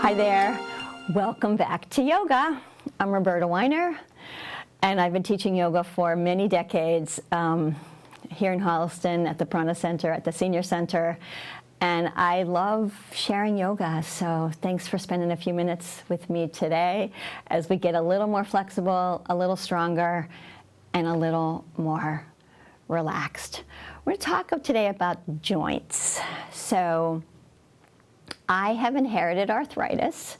Hi there, welcome back to yoga. I'm Roberta Weiner, and I've been teaching yoga for many decades here in Holliston at the Prana Center, at the Senior Center, and I love sharing yoga, so thanks for spending a few minutes with me today as we get a little more flexible, a little stronger, and a little more relaxed. We're going to talk today about joints. So I have inherited arthritis,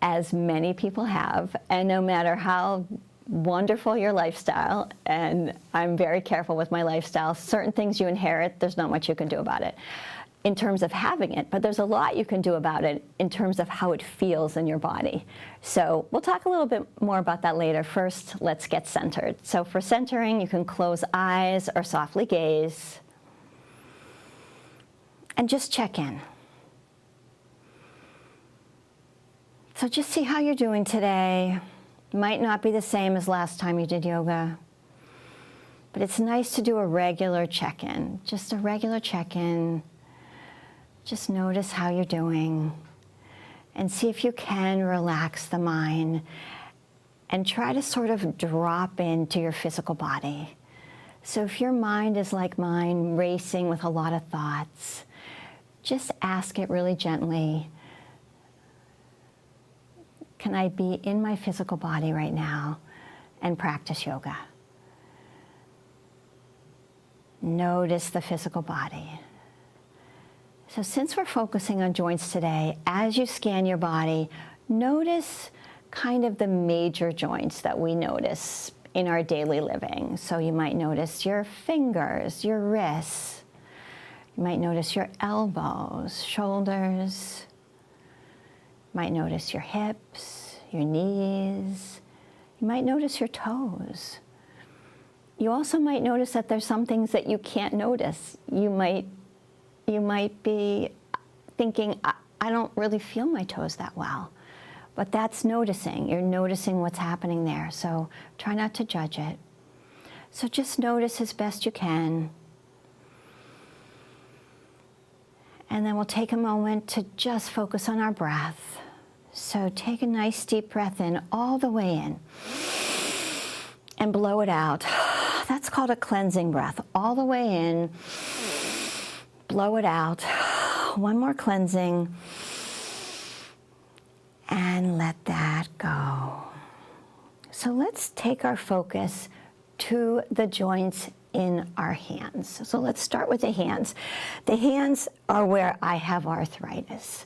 as many people have, and no matter how wonderful your lifestyle, and I'm very careful with my lifestyle, certain things you inherit, there's not much you can do about it in terms of having it, but there's a lot you can do about it in terms of how it feels in your body. So we'll talk a little bit more about that later. First, let's get centered. So for centering, you can close eyes or softly gaze and just check in. So just see how you're doing today. Might not be the same as last time you did yoga, but it's nice to do a regular check-in, just a regular check-in. Just notice how you're doing and see if you can relax the mind and try to sort of drop into your physical body. So if your mind is like mine, racing with a lot of thoughts, just ask it really gently, can I be in my physical body right now and practice yoga? Notice the physical body. So since we're focusing on joints today, as you scan your body, notice kind of the major joints that we notice in our daily living. So you might notice your fingers, your wrists. You might notice your elbows, shoulders. You might notice your hips, your knees. You might notice your toes. You also might notice that there's some things that you can't notice. You might be thinking, I don't really feel my toes that well. But that's noticing. You're noticing what's happening there. So try not to judge it. So just notice as best you can. And then we'll take a moment to just focus on our breath. So take a nice deep breath in, all the way in, and blow it out. That's called a cleansing breath. All the way in, blow it out. One more cleansing, and let that go. So let's take our focus to the joints in our hands. So let's start with the hands. The hands are where I have arthritis.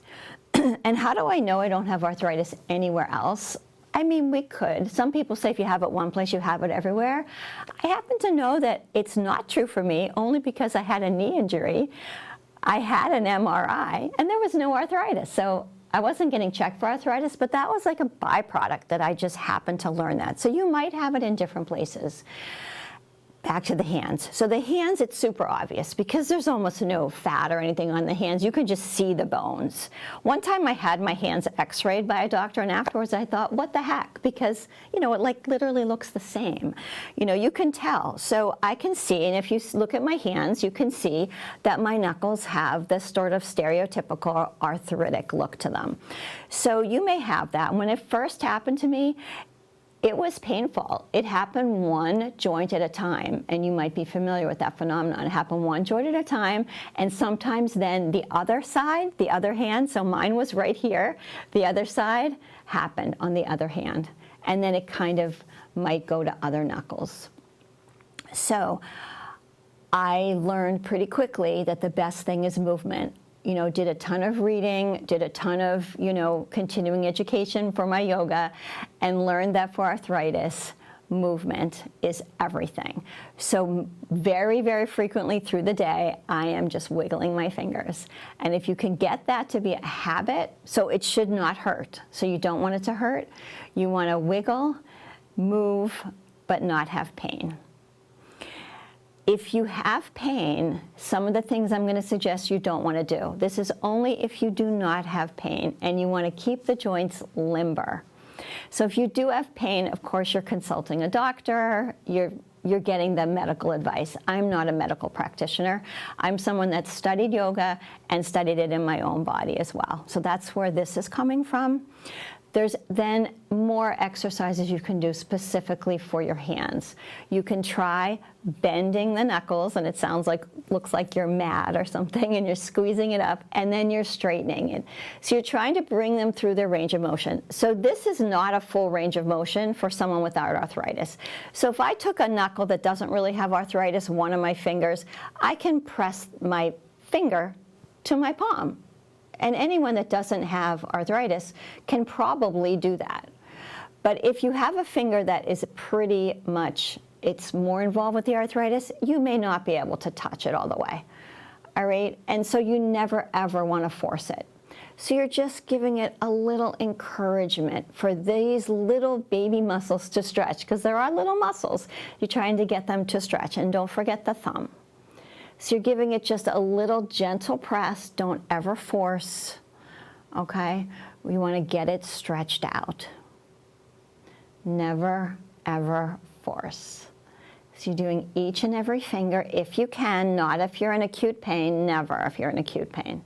And how do I know I don't have arthritis anywhere else? I mean, we could. Some people say if you have it one place, you have it everywhere. I happen to know that it's not true for me, only because I had a knee injury. I had an MRI, and there was no arthritis. So I wasn't getting checked for arthritis, but that was like a byproduct that I just happened to learn that. So you might have it in different places. Back to the hands. So the hands, it's super obvious because there's almost no fat or anything on the hands. You can just see the bones. One time I had my hands x-rayed by a doctor, and afterwards I thought, what the heck? Because, you know, it like literally looks the same. You know, you can tell. So I can see, and if you look at my hands, you can see that my knuckles have this sort of stereotypical arthritic look to them. So you may have that. When it first happened to me, it was painful. It happened one joint at a time, and you might be familiar with that phenomenon. It happened one joint at a time, and sometimes then the other side, the other hand, so mine was right here, the other side happened on the other hand, and then it kind of might go to other knuckles. So I learned pretty quickly that the best thing is movement. You know, did a ton of reading, did a ton of, you know, continuing education for my yoga, and learned that for arthritis, movement is everything. So very, very frequently through the day, I am just wiggling my fingers. And if you can get that to be a habit, so it should not hurt. So you don't want it to hurt. You want to wiggle, move, but not have pain. If you have pain, some of the things I'm going to suggest you don't want to do. This is only if you do not have pain and you want to keep the joints limber. So if you do have pain, of course, you're consulting a doctor, you're you're getting the medical advice. I'm not a medical practitioner. I'm someone that studied yoga and studied it in my own body as well. So that's where this is coming from. There's then more exercises you can do specifically for your hands. You can try bending the knuckles, and it looks like you're mad or something, and you're squeezing it up, and then you're straightening it. So you're trying to bring them through their range of motion. So this is not a full range of motion for someone without arthritis. So if I took a knuckle that doesn't really have arthritis, one of my fingers, I can press my finger to my palm. And anyone that doesn't have arthritis can probably do that. But if you have a finger that is pretty much, it's more involved with the arthritis, you may not be able to touch it all the way. All right? And so you never, ever want to force it. So you're just giving it a little encouragement for these little baby muscles to stretch, because there are little muscles. You're trying to get them to stretch. And don't forget the thumb. So you're giving it just a little gentle press. Don't ever force, okay? We want to get it stretched out. Never, ever force. So you're doing each and every finger if you can, not if you're in acute pain, never if you're in acute pain.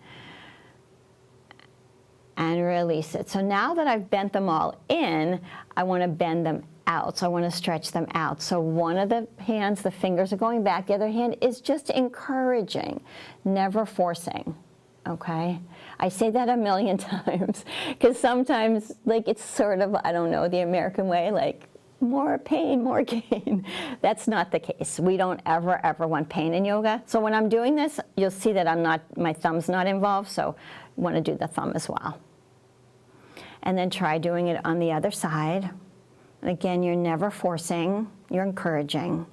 And release it. So now that I've bent them all in, I want to bend them out. So I want to stretch them out. So one of the hands, the fingers are going back. The other hand is just encouraging, never forcing. Okay? I say that a million times because sometimes, like, it's sort of, I don't know, the American way, like, more pain, more gain. That's not the case. We don't ever, ever want pain in yoga. So when I'm doing this, you'll see that my thumb's not involved, so you want to do the thumb as well. And then try doing it on the other side. And again, you're never forcing, you're encouraging.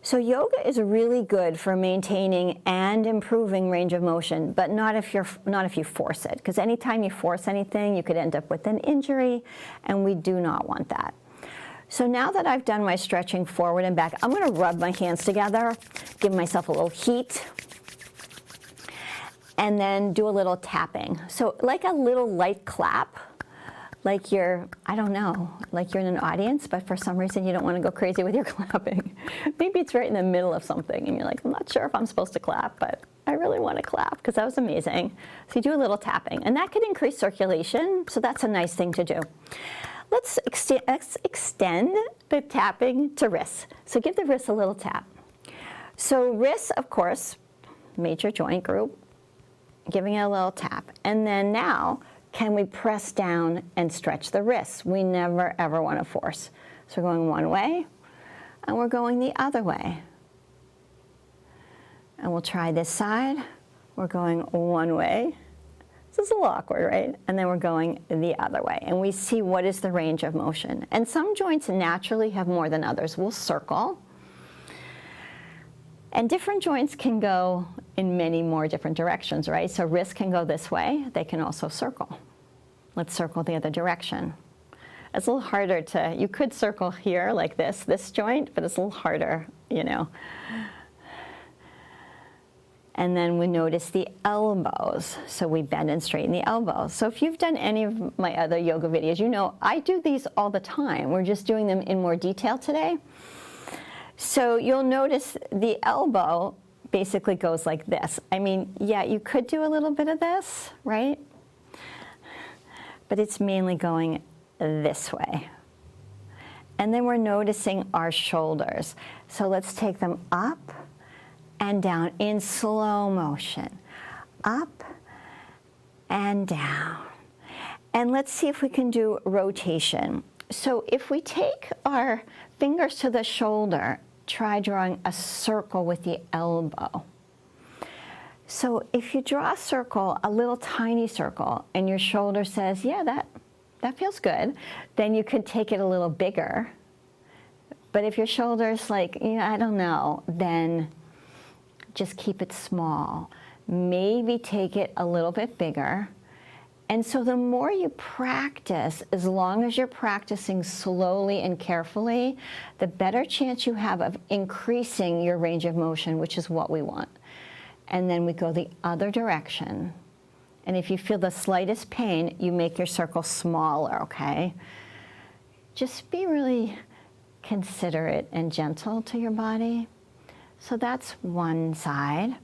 So yoga is really good for maintaining and improving range of motion, but not if you force it. Because anytime you force anything, you could end up with an injury, and we do not want that. So now that I've done my stretching forward and back, I'm going to rub my hands together, give myself a little heat, and then do a little tapping. So like a little light clap, like you're, I don't know, like you're in an audience, but for some reason you don't want to go crazy with your clapping. Maybe it's right in the middle of something, and you're like, I'm not sure if I'm supposed to clap, but I really want to clap because that was amazing. So you do a little tapping, and that can increase circulation, so that's a nice thing to do. Let's extend the tapping to wrists. So give the wrists a little tap. So wrists, of course, major joint group, giving it a little tap. And then now, can we press down and stretch the wrists? We never, ever want to force. So we're going one way, and we're going the other way. And we'll try this side. We're going one way. This is a little awkward, right? And then we're going the other way. And we see what is the range of motion. And some joints naturally have more than others. We'll circle. And different joints can go in many more different directions, right? So wrists can go this way. They can also circle. Let's circle the other direction. It's a little harder to, you could circle here like this joint, but it's a little harder, you know. And then we notice the elbows. So we bend and straighten the elbows. So if you've done any of my other yoga videos, you know I do these all the time. We're just doing them in more detail today. So you'll notice the elbow basically goes like this. I mean, yeah, you could do a little bit of this, right? But it's mainly going this way. And then we're noticing our shoulders. So let's take them up and down in slow motion. Up and down. And let's see if we can do rotation. So if we take our fingers to the shoulder, try drawing a circle with the elbow. So if you draw a circle, a little tiny circle, and your shoulder says, yeah, that feels good, then you could take it a little bigger. But if your shoulder's like, yeah, I don't know, then just keep it small. Maybe take it a little bit bigger. And so the more you practice, as long as you're practicing slowly and carefully, the better chance you have of increasing your range of motion, which is what we want. And then we go the other direction. And if you feel the slightest pain, you make your circle smaller, okay? Just be really considerate and gentle to your body. So that's one side,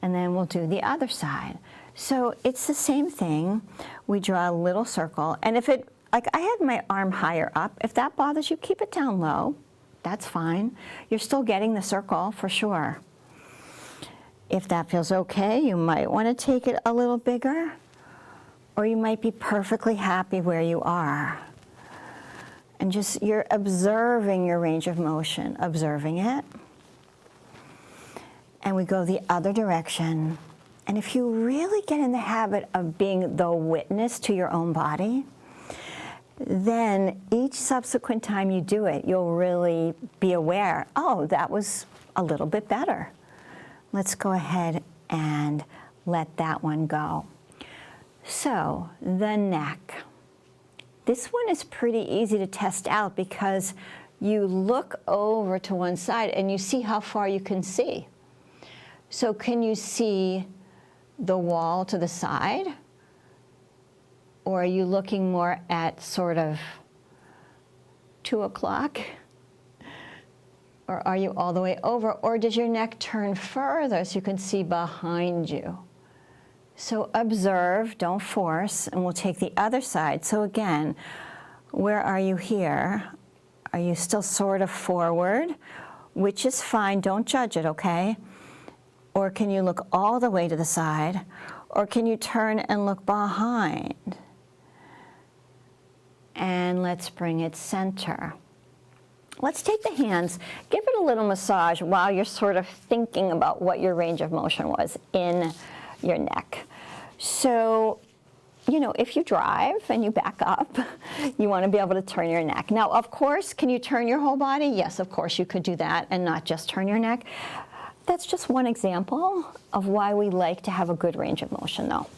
and then we'll do the other side. So it's the same thing. We draw a little circle, and if it, like I had my arm higher up, if that bothers you, keep it down low. That's fine. You're still getting the circle for sure. If that feels okay, you might want to take it a little bigger, or you might be perfectly happy where you are. And just, you're observing your range of motion, observing it. And we go the other direction. And if you really get in the habit of being the witness to your own body, then each subsequent time you do it, you'll really be aware, oh, that was a little bit better. Let's go ahead and let that one go. So, the neck. This one is pretty easy to test out because you look over to one side and you see how far you can see. So can you see the wall to the side? Or are you looking more at sort of 2 o'clock? Or are you all the way over? Or does your neck turn further so you can see behind you? So observe, don't force, and we'll take the other side. So again, where are you here? Are you still sort of forward? Which is fine, don't judge it, okay? Or can you look all the way to the side? Or can you turn and look behind? And let's bring it center. Let's take the hands, give it a little massage while you're sort of thinking about what your range of motion was in your neck. So, you know, if you drive and you back up, you want to be able to turn your neck. Now, of course, can you turn your whole body? Yes, of course you could do that and not just turn your neck. That's just one example of why we like to have a good range of motion though,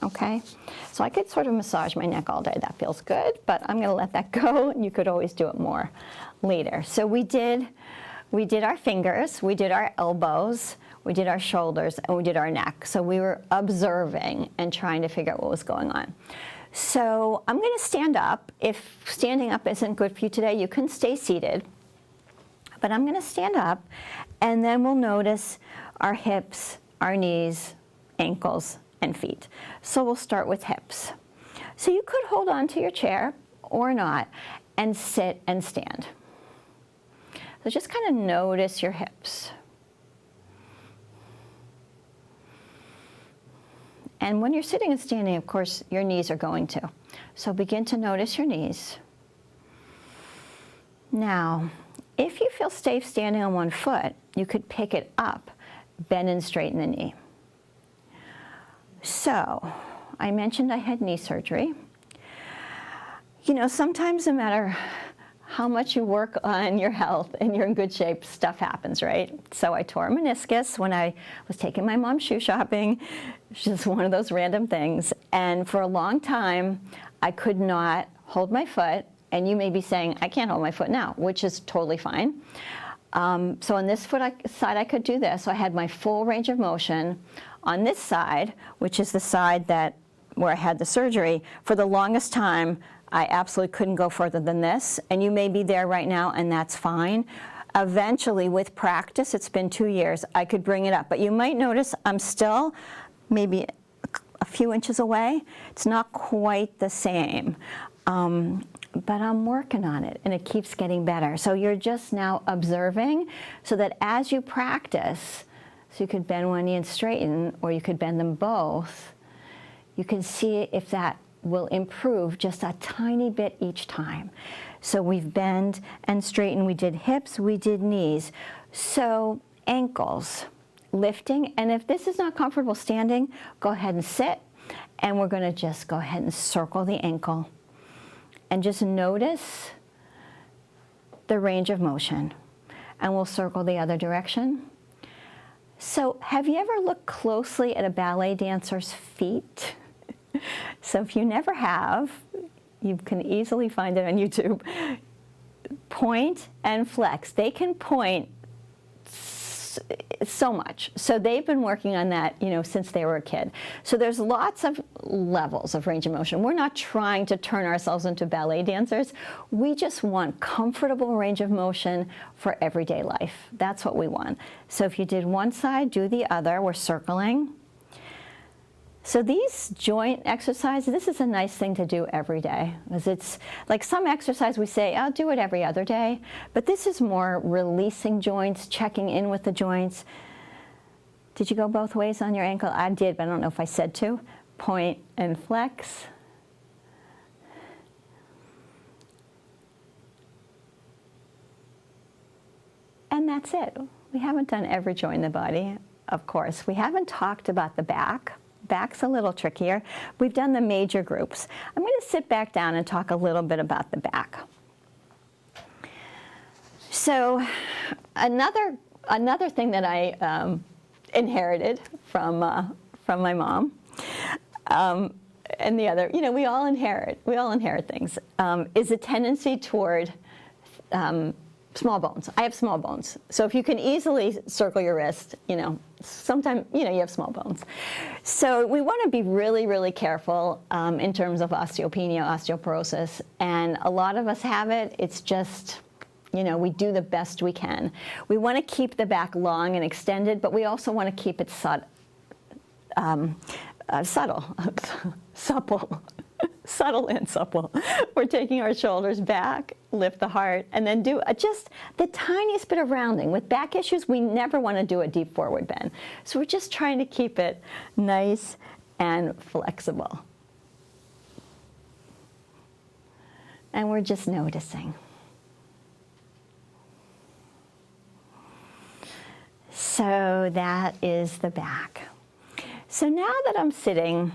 okay? So I could sort of massage my neck all day, that feels good, but I'm gonna let that go, and you could always do it more later. So we did our fingers, we did our elbows, we did our shoulders, and we did our neck. So we were observing and trying to figure out what was going on. So I'm gonna stand up. If standing up isn't good for you today, you can stay seated. But I'm gonna stand up, and then we'll notice our hips, our knees, ankles, and feet. So we'll start with hips. So you could hold on to your chair or not and sit and stand. So just kind of notice your hips. And when you're sitting and standing, of course, your knees are going to. So begin to notice your knees. Now, if you feel safe standing on one foot, you could pick it up, bend and straighten the knee. So, I mentioned I had knee surgery. You know, sometimes no matter how much you work on your health and you're in good shape, stuff happens, right? So I tore a meniscus when I was taking my mom shoe shopping. It's just one of those random things. And for a long time, I could not hold my foot. And you may be saying, I can't hold my foot now, which is totally fine. So on this side, I could do this. So I had my full range of motion. On this side, which is the side where I had the surgery, for the longest time, I absolutely couldn't go further than this. And you may be there right now, and that's fine. Eventually, with practice, it's been 2 years, I could bring it up. But you might notice I'm still maybe a few inches away. It's not quite the same. But I'm working on it, and it keeps getting better. So you're just now observing, so that as you practice, so you could bend one knee and straighten, or you could bend them both, you can see if that will improve just a tiny bit each time. So we've bend and straighten, we did hips, we did knees. So ankles, lifting, and if this is not comfortable standing, go ahead and sit, and we're gonna just go ahead and circle the ankle. And just notice the range of motion. And we'll circle the other direction. So have you ever looked closely at a ballet dancer's feet? So if you never have, you can easily find it on YouTube. Point and flex. They can point so much. So they've been working on that, since they were a kid. So there's lots of levels of range of motion. We're not trying to turn ourselves into ballet dancers. We just want comfortable range of motion for everyday life. That's what we want. So if you did one side, do the other. We're circling. So these joint exercises, this is a nice thing to do every day, because it's like some exercise we say, I'll do it every other day, but this is more releasing joints, checking in with the joints. Did you go both ways on your ankle? I did, but I don't know if I said to. Point and flex. And that's it. We haven't done every joint in the body, of course. We haven't talked about the back. Back's a little trickier. We've done the major groups. I'm going to sit back down and talk a little bit about the back. So another thing that I inherited from my mom, and the other, we all inherit things, is a tendency toward small bones. I have small bones. So if you can easily circle your wrist, sometimes, you have small bones. So we want to be really, really careful in terms of osteopenia, osteoporosis. And a lot of us have it. It's just, we do the best we can. We want to keep the back long and extended, but we also want to keep it supple. Subtle and supple. We're taking our shoulders back, lift the heart, and then do just the tiniest bit of rounding. With back issues, we never want to do a deep forward bend. So we're just trying to keep it nice and flexible. And we're just noticing. So that is the back. So now that I'm sitting,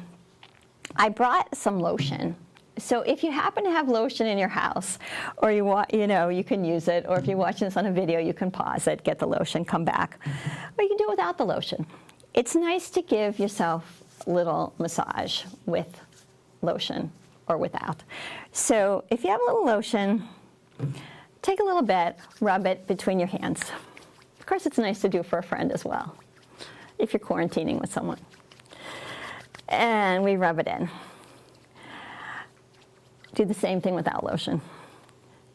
I brought some lotion. So if you happen to have lotion in your house, or you want, you can use it, or if you're watching this on a video, you can pause it, get the lotion, come back. Or you can do it without the lotion. It's nice to give yourself a little massage with lotion or without. So if you have a little lotion, take a little bit, rub it between your hands. Of course, it's nice to do for a friend as well, if you're quarantining with someone. And we rub it in. Do the same thing without lotion.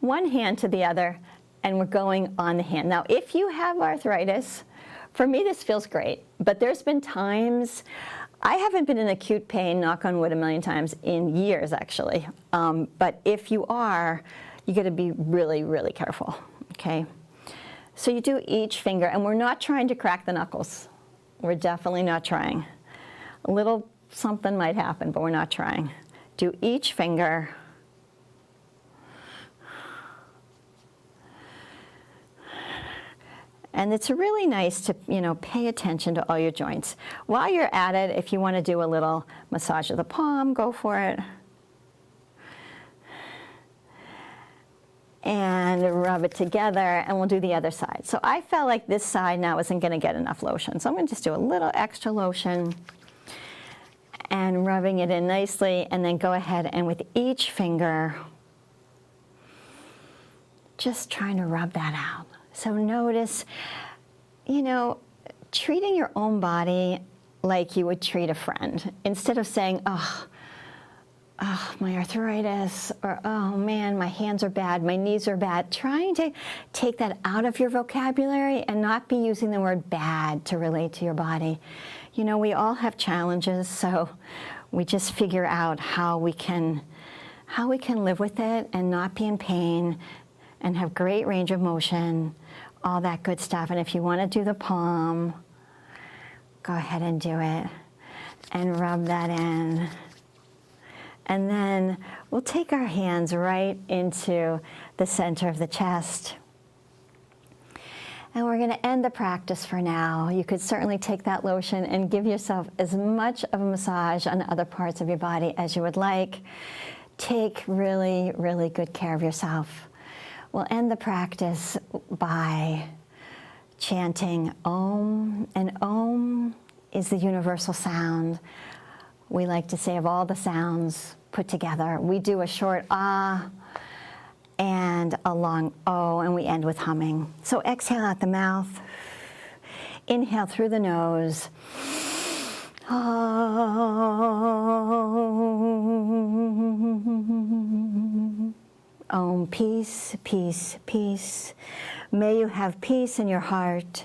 One hand to the other, and we're going on the hand. Now, if you have arthritis, for me this feels great, but there's been times, I haven't been in acute pain, knock on wood, a million times, in years actually. But if you are, you gotta be really, really careful, okay? So you do each finger, and we're not trying to crack the knuckles. We're definitely not trying. A little something might happen, but we're not trying. Do each finger. And it's really nice to, pay attention to all your joints. While you're at it, if you want to do a little massage of the palm, go for it. And rub it together, and we'll do the other side. So I felt like this side now isn't going to get enough lotion. So I'm going to just do a little extra lotion and rubbing it in nicely, and then go ahead and with each finger, just trying to rub that out. So notice, treating your own body like you would treat a friend. Instead of saying, oh, my arthritis, or oh man, my hands are bad, my knees are bad. Trying to take that out of your vocabulary and not be using the word bad to relate to your body. We all have challenges, so we just figure out how we can live with it and not be in pain and have great range of motion, all that good stuff. And if you want to do the palm, go ahead and do it and rub that in. And then we'll take our hands right into the center of the chest. And we're going to end the practice for now. You could certainly take that lotion and give yourself as much of a massage on other parts of your body as you would like. Take really, really good care of yourself. We'll end the practice by chanting Om. And Om is the universal sound. We like to say of all the sounds put together. We do a short ah and a long O, and we end with humming. So exhale out the mouth. Inhale through the nose. Om, peace, peace, peace. May you have peace in your heart.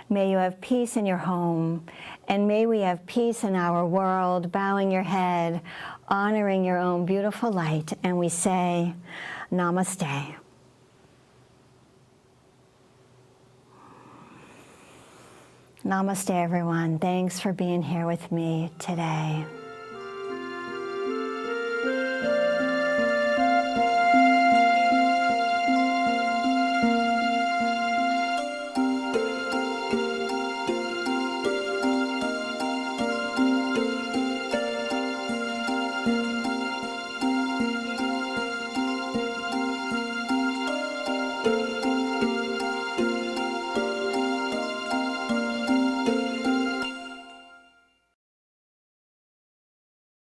May you have peace in your home. And may we have peace in our world. Bowing your head, honoring your own beautiful light. And we say, Namaste. Namaste, everyone. Thanks for being here with me today.